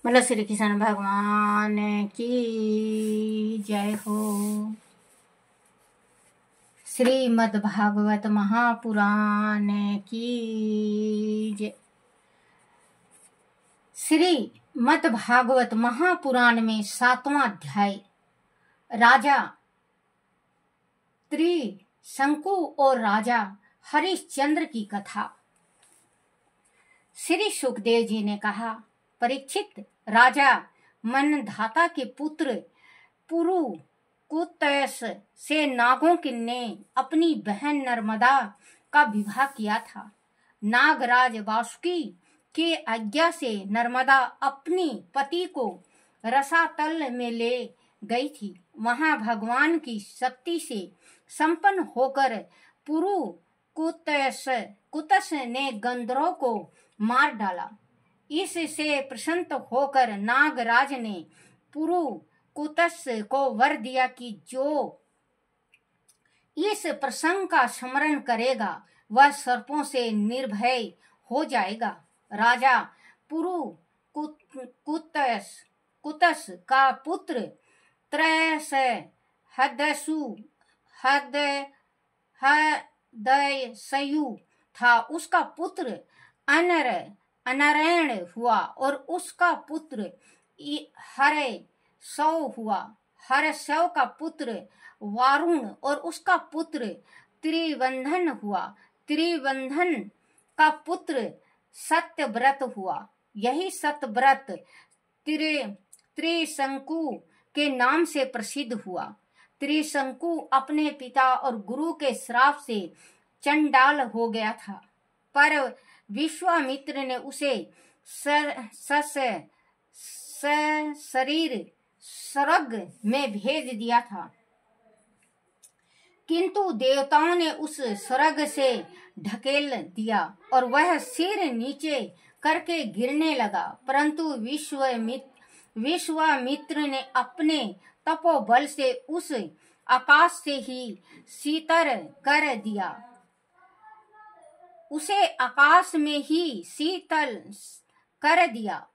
बोलो श्री कृष्ण भगवान की जय हो। श्रीमद् भागवत महापुराण की जय। श्रीमद् भागवत महापुराण में 7वां अध्याय राजा त्रिशंकु और राजा हरिश्चंद्र की कथा। श्री सुखदेव जी ने कहा, परीक्षित, राजा मनधाता के पुत्र पुरु कुतयस से नागों ने अपनी बहन नर्मदा का विवाह किया था। नागराज वासुकी के आज्ञा से नर्मदा अपनी पति को रसातल में ले गई थी। वहां भगवान की शक्ति से संपन्न होकर पुरु कुतस ने गंधर्वों को मार डाला। इससे प्रसन्न होकर नागराज ने पुरु कुतस को वर दिया कि जो इस प्रसंग का स्मरण करेगा वह सर्पों से निर्भय हो जाएगा। राजा पुरु कुतस का पुत्र त्रयस हदयसयु था। उसका पुत्र अनरेण हुआ और उसका पुत्र हरसौ हुआ। हरसौ का पुत्र वारुण और उसका पुत्र त्रिवंधन हुआ। त्रिवंधन का पुत्र सत्यव्रत हुआ। यही सत्यव्रत त्रिशंकु के नाम से प्रसिद्ध हुआ। त्रिशंकु अपने पिता और गुरु के श्राप से चंडाल हो गया था, पर विश्वामित्र ने उसे शरीर स्वर्ग में भेज दिया था, किंतु देवताओं ने उस स्वर्ग से ढकेल दिया और वह सिर नीचे करके गिरने लगा। परंतु विश्वामित्र ने अपने तपोबल से उस आकाश से ही शीतल कर दिया। उसे आकाश में ही शीतल कर दिया,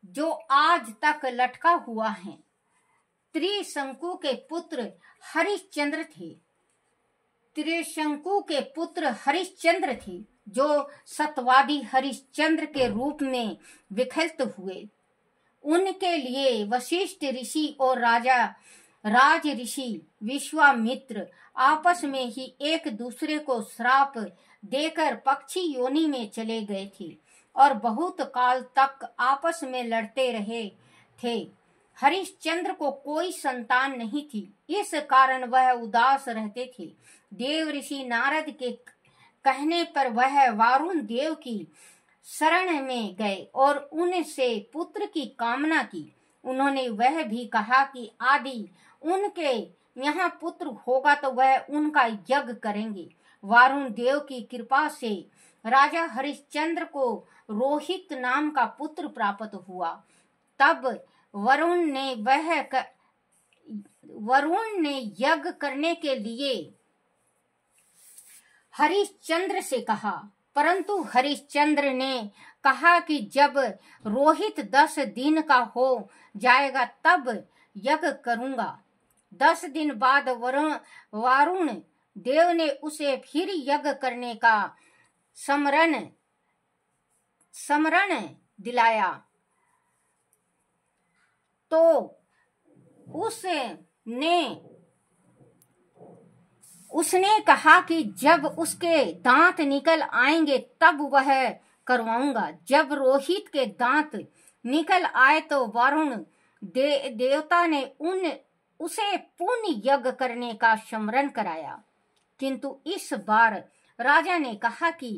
जो आज तक लटका हुआ है। त्रिशंकु के पुत्र हरिश्चंद्र थे। त्रिशंकु के पुत्र हरिश्चंद्र थे, जो सत्यवादी हरिश्चंद्र के रूप में विख्यात हुए। उनके लिए वशिष्ठ ऋषि और राज ऋषि विश्वामित्र आपस में ही एक दूसरे को श्राप देकर पक्षी योनि में चले गए थे और बहुत काल तक आपस में लड़ते रहे थे। हरिश्चंद्र को कोई संतान नहीं थी, इस कारण वह उदास रहते थे। देव ऋषि नारद के कहने पर वह वारुण देव की शरण में गए और उनसे पुत्र की कामना की। उन्होंने वह भी कहा कि आदि उनके यहाँ पुत्र होगा तो वह उनका यज्ञ करेंगे। वारुण देव की कृपा से राजा हरिश्चंद्र को रोहित नाम का पुत्र प्राप्त हुआ। तब वरुण ने यज्ञ करने के लिए हरिश्चंद्र से कहा, परंतु हरिश्चंद्र ने कहा कि जब रोहित 10 दिन का हो जाएगा तब यज्ञ करूंगा। 10 दिन बाद वारुण देव ने उसे फिर यज्ञ करने का समरण दिलाया, तो उसने कहा कि जब उसके दांत निकल आएंगे तब वह करवाऊंगा। जब रोहित के दांत निकल आए तो वरुण देवता ने उसे पुण्य यज्ञ करने का स्मरण कराया। किंतु इस बार राजा ने कहा कि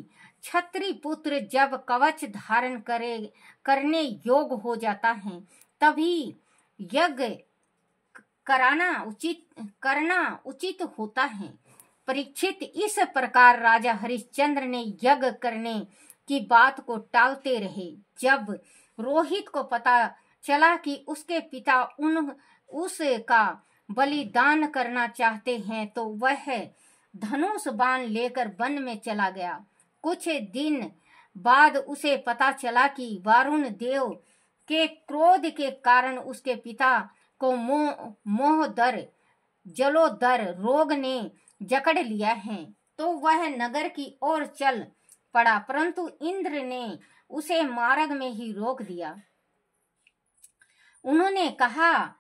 क्षत्रिय पुत्र जब कवच धारण करने योग्य हो जाता है तभी यज्ञ करना उचित होता है। परीक्षित, इस प्रकार राजा हरिश्चंद्र ने यज्ञ करने की बात को टालते रहे। जब रोहित को पता चला कि उसके पिता उसका बलिदान करना चाहते हैं तो वह धनुष बाण लेकर वन में चला गया। कुछ दिन बाद उसे पता चला कि वारुण देव के क्रोध के कारण उसके पिता को मोहदर जलोदर रोग ने जकड़ लिया है, तो वह नगर की ओर चल पड़ा, परंतु इंद्र ने उसे मार्ग में ही रोक दिया। उन्होंने कहा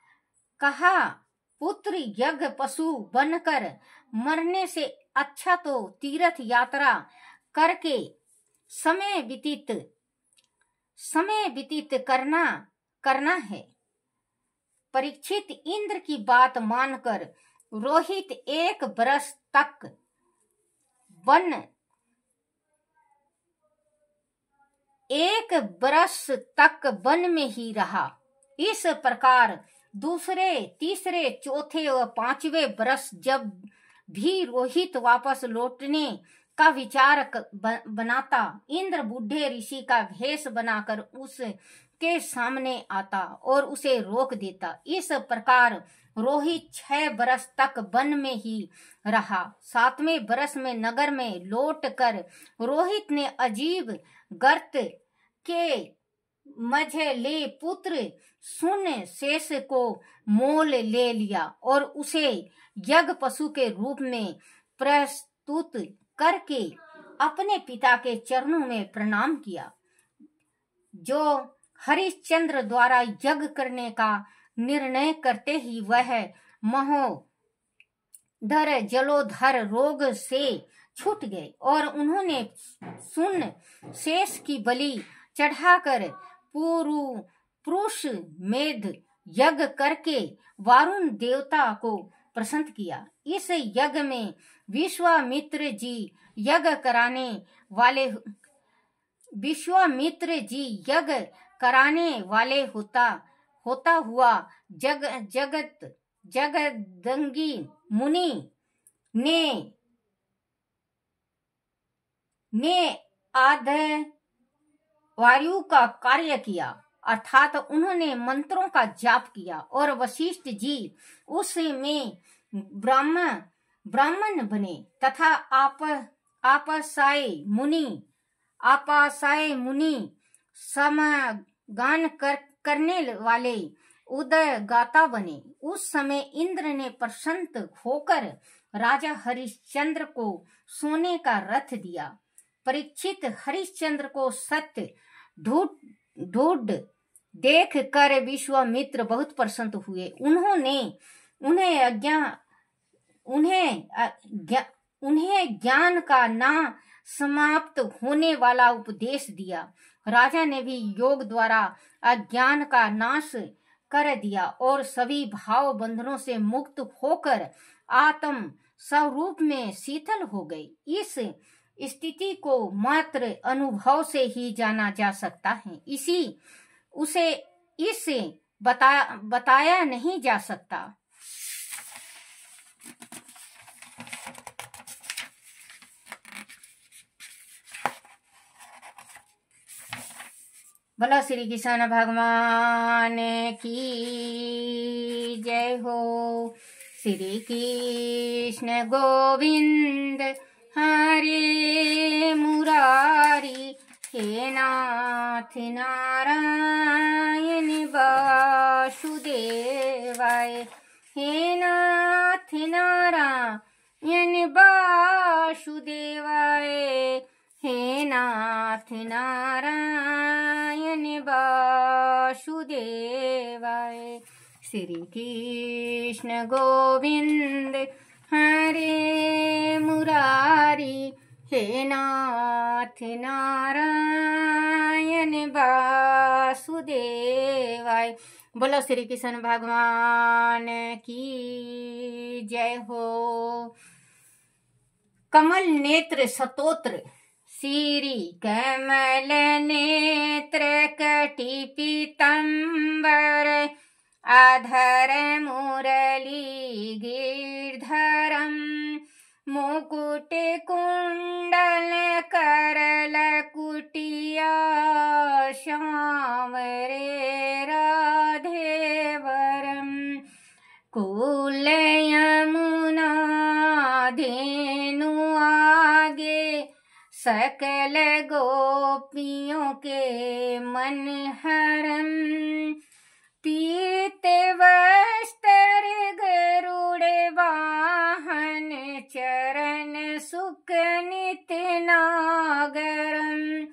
पुत्र, यज्ञ पशु बनकर मरने से अच्छा तो तीर्थ यात्रा करके समय व्यतीत करना है। परीक्षित इंद्र की बात मानकर रोहित एक बरस तक वन में ही रहा। इस प्रकार दूसरे, तीसरे, चौथे और पांचवें बरस जब भी रोहित वापस लौटने का विचार बनाता, इंद्र बूढ़े ऋषि का भेष बनाकर उसके सामने आता और उसे रोक देता। इस प्रकार रोहित 6 बरस तक वन में ही रहा। 7वें बरस में नगर में लौटकर रोहित ने अजीब गर्त के मझले पुत्र सुन शेष को मोल ले लिया और उसे यज्ञ पशु के रूप में प्रस्तुत करके अपने पिता के चरणों में प्रणाम किया। जो हरिश्चंद्र द्वारा यज्ञ करने का निर्णय करते ही वह महोदर जलोधर रोग से छूट गए और उन्होंने सुन शेष की बलि चढ़ाकर पुरुष मेध यज्ञ करके वारुण देवता को प्रसन्न किया। इस यज्ञ में विश्वामित्र जी यज्ञ कराने वाले होता हुआ जगदंगी मुनि ने आध वायु का कार्य किया, अर्थात उन्होंने मंत्रों का जाप किया और वशिष्ठ जी उसमें ब्राह्मण बने तथा आपासाय मुनि समगान करने वाले उदय गाता बने। उस समय इंद्र ने प्रसन्न होकर राजा हरिश्चंद्र को सोने का रथ दिया। परीक्षित हरिश्चंद्र को सत्य ढूंढ देख कर विश्वामित्र बहुत प्रसन्न हुए। उन्हें ज्ञान का ना समाप्त होने वाला उपदेश दिया। राजा ने भी योग द्वारा अज्ञान का नाश कर दिया और सभी भाव बंधनों से मुक्त होकर आत्म स्वरूप में शीतल हो गए। इस स्थिति को मात्र अनुभव से ही जाना जा सकता है, इसे बताया नहीं जा सकता। बोलो श्री कृष्ण भगवान की जय हो। श्री कृष्ण गोविंद हरे मुरारी, हे नाथ नारायण वासुदेवाय, हे नाथ नारायण वासुदेवाय, हे नाथ नारायण वासुदेवाय। श्री कृष्ण गोविंद हरे मुरारी, हे नाथ नारायण वासुदेवाय। बोलो श्री कृष्ण भगवान की जय हो। कमल नेत्र स्तोत्र। श्री कमल नेत्र कटि पीतांबर, आधर मुरली गिरधरम, मुकुट कुंडल करल कुटिया, श्यामरे राधेवरम, कुल यमुना धेनु आगे, सकल गोपियों के मन हरम, पीते वस्त्र गरुड़ वाहन, चरण सुख नित नागरम।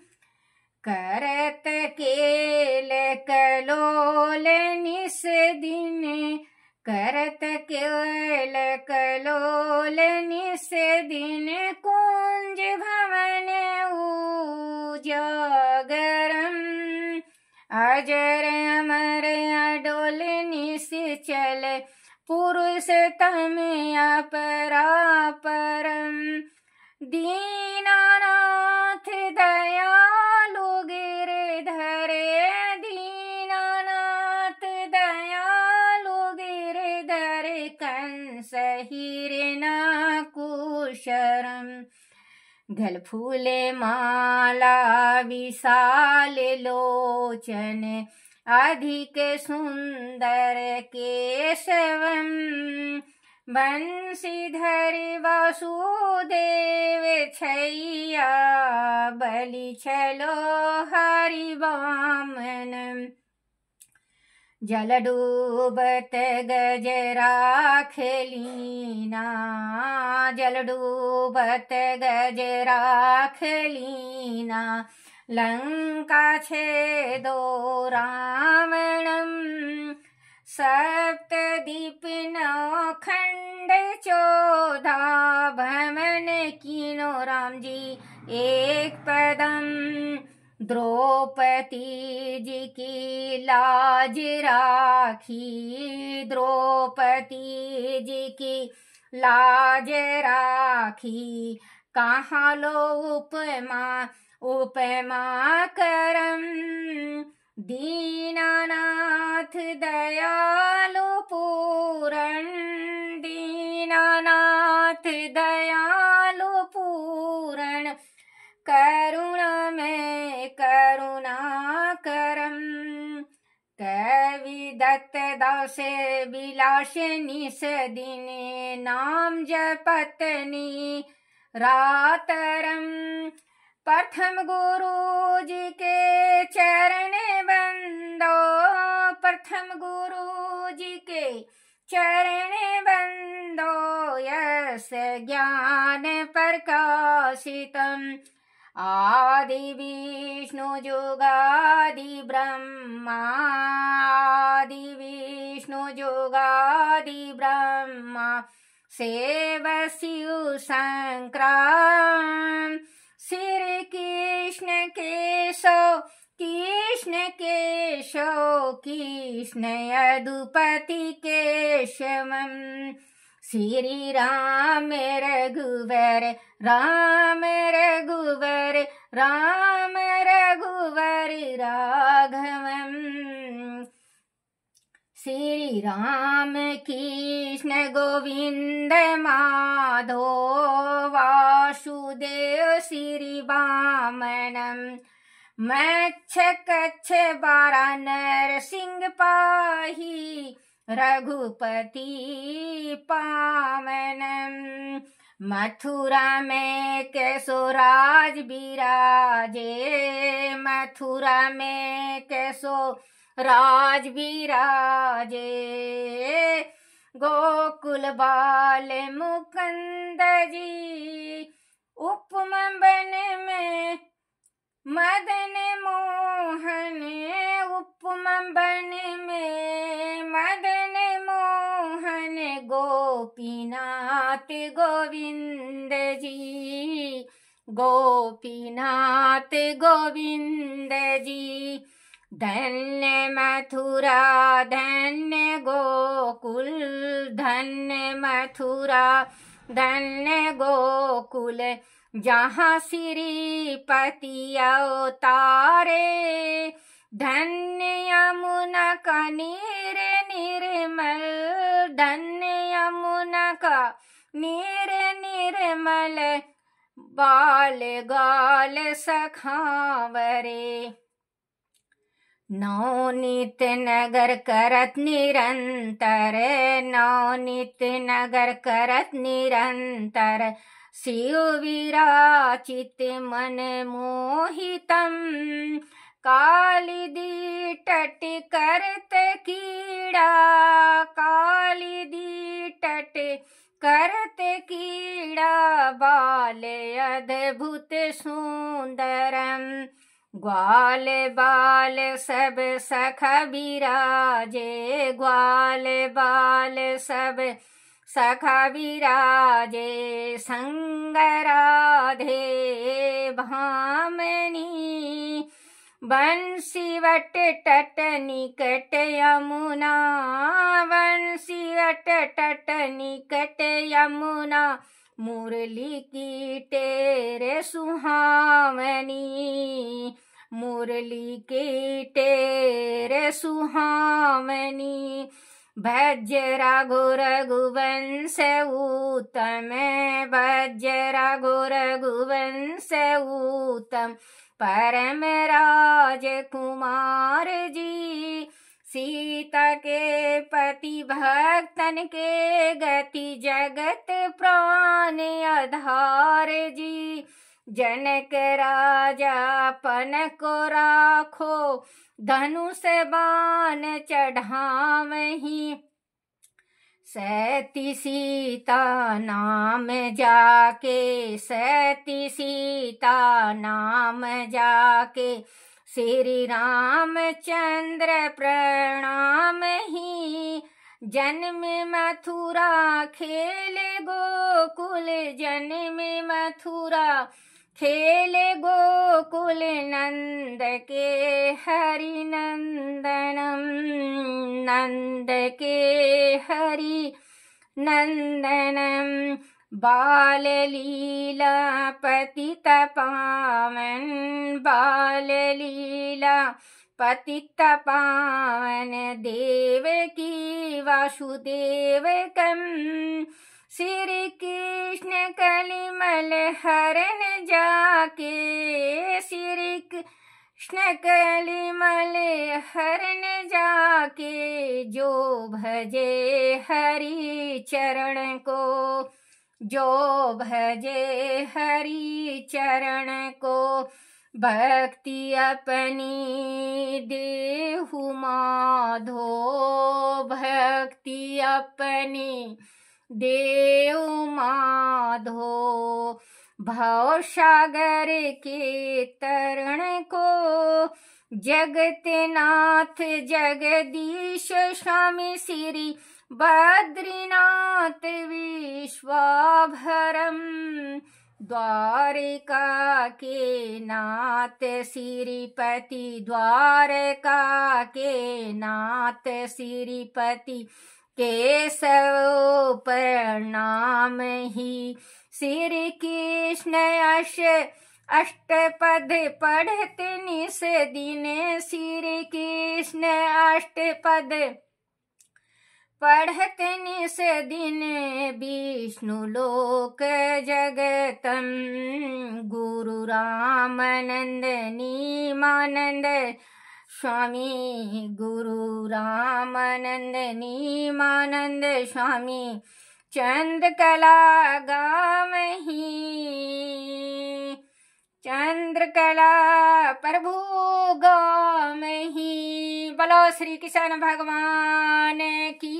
करत केल कलोल निस दिन, करत केल कलोल निस दिन, कुंज भवन उजागरम। अजर अमर अडोल निश्चल, पुरुषोत्तम अपरापरम। दीनानाथ दयालु गिरधरे, दीनानाथ दयालु गिरधरे, कंस हिरण्यकुशरम। गल फूले माला विशाल लोचन, अधिक सुंदर केशवम। बंशीधर वासुदेव छैया, बलि छलो हरि वामन। जल डूबत गज राख लीना, जल डूबत गज राख लीना। लंका छेदो रावणम, सप्तदीप नौ खंड 14 भवन कीनो राम जी एक पदम। द्रौपदी जी की लाज राखी, द्रौपदी जी की लाज राखी। कहाँ लो उपमा उपमा करम, दीनानाथ दयालु पूरण, दीनानाथ दयालु पूरण। करुणा में करुणा करम, कवि दत्त दासे विलास निस दिन, नाम जपतनी रातरम। प्रथम गुरु जी के चरण बंदो, प्रथम गुरु जी के चरण बंदो। यस ज्ञान प्रकाशितम, आदि विष्णु जुगादि ब्रह्मा, आदि विष्णु जुगादि ब्रह्मा। सेव शिव संक्राम, श्री कृष्ण केशव, कृष्ण केशव, कृष्ण यदुपति केशवम। श्री राम रघुवर, राम रघुवर, राम रघुवर राघवम। श्री राम कृष्ण गोविंद माधो, वासुदेव श्री वामनम। मच्छ कच्छ बारा नरसिंह पाही, रघुपति पावनम। मथुरा में केशोराज विराजे, मथुरा में केशोराज विराजे। गोकुल बाल मुकुंद जी, उपमा बन में मदन मोहन, उपमा बन में मदन मोहन। गोपीनाथ गोविंद जी, गोपीनाथ गोविंद जी। धन्य मथुरा धन्य गोकुल, धन्य मथुरा धन्य गोकुल। जहाँ श्रीपति अवतारे, धन्य यमुना का नीर निर्मल, धन्य यमुना का नीर निर्मल। बाल गाल सखावरे, नवनीत नगर करत निरंतर, नवनीत नगर करत निरंतर। शिव विराचित मन मोहितम, कालिदी तट करत की कीड़ा काली दी टट करते कीड़ा बाल अद्भुत सुंदरम ग्वाल बाल सब सखा विराजे ग्वाल बाल सब सखा विराजे संग राधे भामनी बंसी वट टट निकट यमुना बंसी वट टट निकट यमुना मुरली की टेरे सुहावनी मुरली की टेरे सुहावनी भजरा घोर रघुवंश उत्तम भजरा घोर रघुवंश उत्तम परम राजकुमार जी सीता के पति भक्तन के गति जगत प्राण आधार जी जनक राजा पन को राखो धनुष बाण चढ़ावहीं सती सीता नाम जाके सती सीता नाम जाके श्री रामचंद्र प्रणाम ही जन्म मथुरा खेल गोकुल जन्म मथुरा खेल गोकुल नंद के हरि नंदनम नंद के हरि नंदनम बाल लीला पतित पावन बाल लीला पतित पावन देवकी वासुदेव कम श्री कृष्ण कलिमल हरण जाके श्री कृष्ण कलिमल हरण जाके जो भजे हरि चरण को जो भजे हरि चरण को भक्ति अपनी देहु माधो भक्ति अपनी देव माधो भव सागर के तरण को जगत नाथ जगदीश स्वामी श्री बद्रीनाथ विश्वाभरम द्वारिका के नाथ श्रीपति द्वारका के नाथ श्रीपति केशव प्रणाम ही श्री कृष्ण अष्टपद पढ़ते निस दिन श्री कृष्ण अष्टपद पढ़ते निस दिन विष्णु लोक जगतम गुरु रामानंद नीमानंद स्वामी गुरु रामानंद नीमानंद स्वामी चंद्रकला गावहीं चंद्रकला प्रभु गावहीं बोलो श्री कृष्ण भगवान की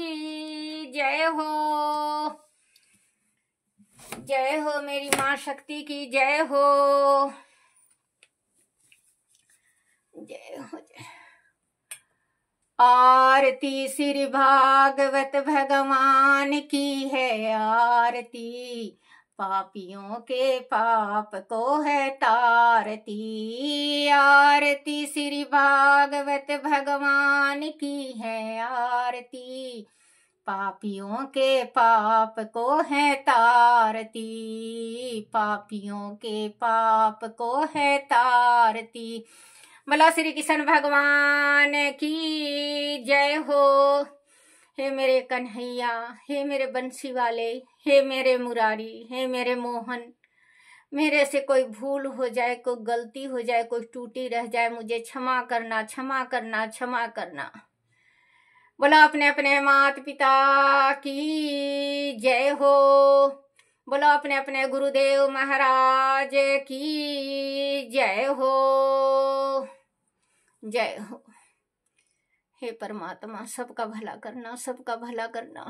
जय हो मेरी माँ शक्ति की जय हो जय हो जय। आरती श्री भागवत भगवान की है आरती पापियों के पाप को है तारती आरती श्री भागवत भगवान की है आरती पापियों के पाप को है तारती पापियों के पाप को है तारती बोला श्री कृष्ण भगवान की जय हो। हे मेरे कन्हैया हे मेरे बंसी वाले हे मेरे मुरारी हे मेरे मोहन मेरे से कोई भूल हो जाए कोई गलती हो जाए कोई टूटी रह जाए मुझे क्षमा करना क्षमा करना क्षमा करना। बोला अपने अपने माता पिता की जय हो। बोलो अपने अपने गुरुदेव महाराज की जय हो जय हो। हे परमात्मा, सबका भला करना, सबका भला करना।